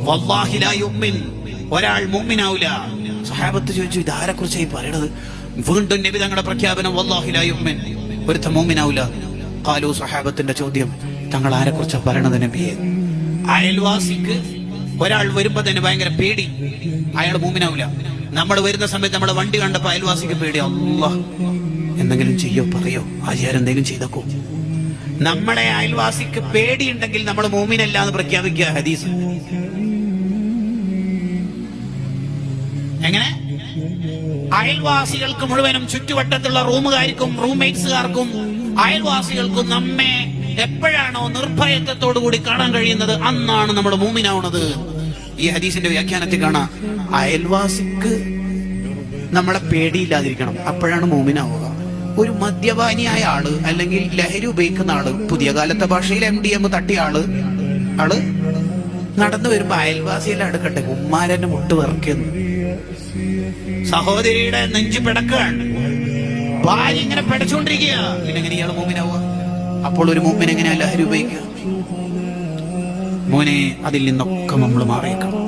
വല്ലാഹി ലാ യുഅ്മിൻ, ഒരാൾ മുഅ്മിനാവില്ല. സഹാബത്ത് ചോദിച്ചു, ഇതാരെ കുറിച്ചായി പറയണത്? വീണ്ടും നബി തങ്ങളുടെ പ്രഖ്യാപനം, വല്ലാഹി ലാ യുഅ്മിൻ, ഒരുത്തൻ മുഅ്മിനാവില്ല. ഖാലു, സഹാബത്തിന്റെ ചോദ്യം, തങ്ങൾ ആരെ കുറിച്ചാ പറയണത് നബിയെ? അയൽവാസിക്ക് ഒരാൾ വരുമ്പോ തന്നെ ഭയങ്കര പേടി, അയാൾ മുഅ്മിനാവില്ല. നമ്മൾ വരുന്ന സമയത്ത് നമ്മുടെ വണ്ടി കണ്ടപ്പോ അയൽവാസിക്ക് പേടി, അല്ലാഹ് എന്തെങ്കിലും ചെയ്യോ പറയോ, ആചാരെന്തെങ്കിലും ചെയ്തേക്കോ. നമ്മുടെ അയൽവാസിക്ക് പേടിയുണ്ടെങ്കിൽ നമ്മൾ മുഅ്മിനല്ല എന്ന് പ്രഖ്യാപിക്കുക ഹദീസ്. എങ്ങനെ? അയൽവാസികൾക്ക് മുഴുവനും, ചുറ്റുവട്ടത്തുള്ള റൂമുകാർക്കും റൂംമേറ്റ്സുകാർക്കും അയൽവാസികൾക്കും നമ്മെ എപ്പോഴാണോ നിർഭയത്വത്തോടുകൂടി കാണാൻ കഴിയുന്നത്, അന്നാണ് നമ്മൾ മുഅ്മിനാവുന്നത്. ഈ ഹദീസിന്റെ വ്യാഖ്യാനത്തിൽ കാണാം, അയൽവാസിക്ക് നമ്മളെ പേടിയില്ലാതിരിക്കണം, അപ്പോഴാണ് മുഅ്മിനാവുക. ഒരു മദ്യപാനിയായ ആള് അല്ലെങ്കിൽ ലഹരി ഉപയോഗിക്കുന്ന ആള്, പുതിയ കാലത്തെ ഭാഷയിൽ MDM തട്ടിയ ആള് നടന്നു വരുമ്പോ അയൽവാസിയെല്ലാം അടുക്കട്ടെ, ഉമ്മാരെന്നെ മുട്ട് വിറക്കുന്നു, സഹോദരിയുടെ നെഞ്ചു പിടക്കാണ്, ഭാര്യ ഇങ്ങനെ പിടച്ചുകൊണ്ടിരിക്കുക, പിന്നെ എങ്ങനെ ഇയാൾ മുഅ്മിനാവുക? അപ്പോൾ ഒരു മുഅ്മിൻ എങ്ങനെയാ ലഹരി ഉപയോഗിക്കുക? മോനെ, അതിൽ നിന്നൊക്കെ നമ്മൾ മാറിയേക്കണം.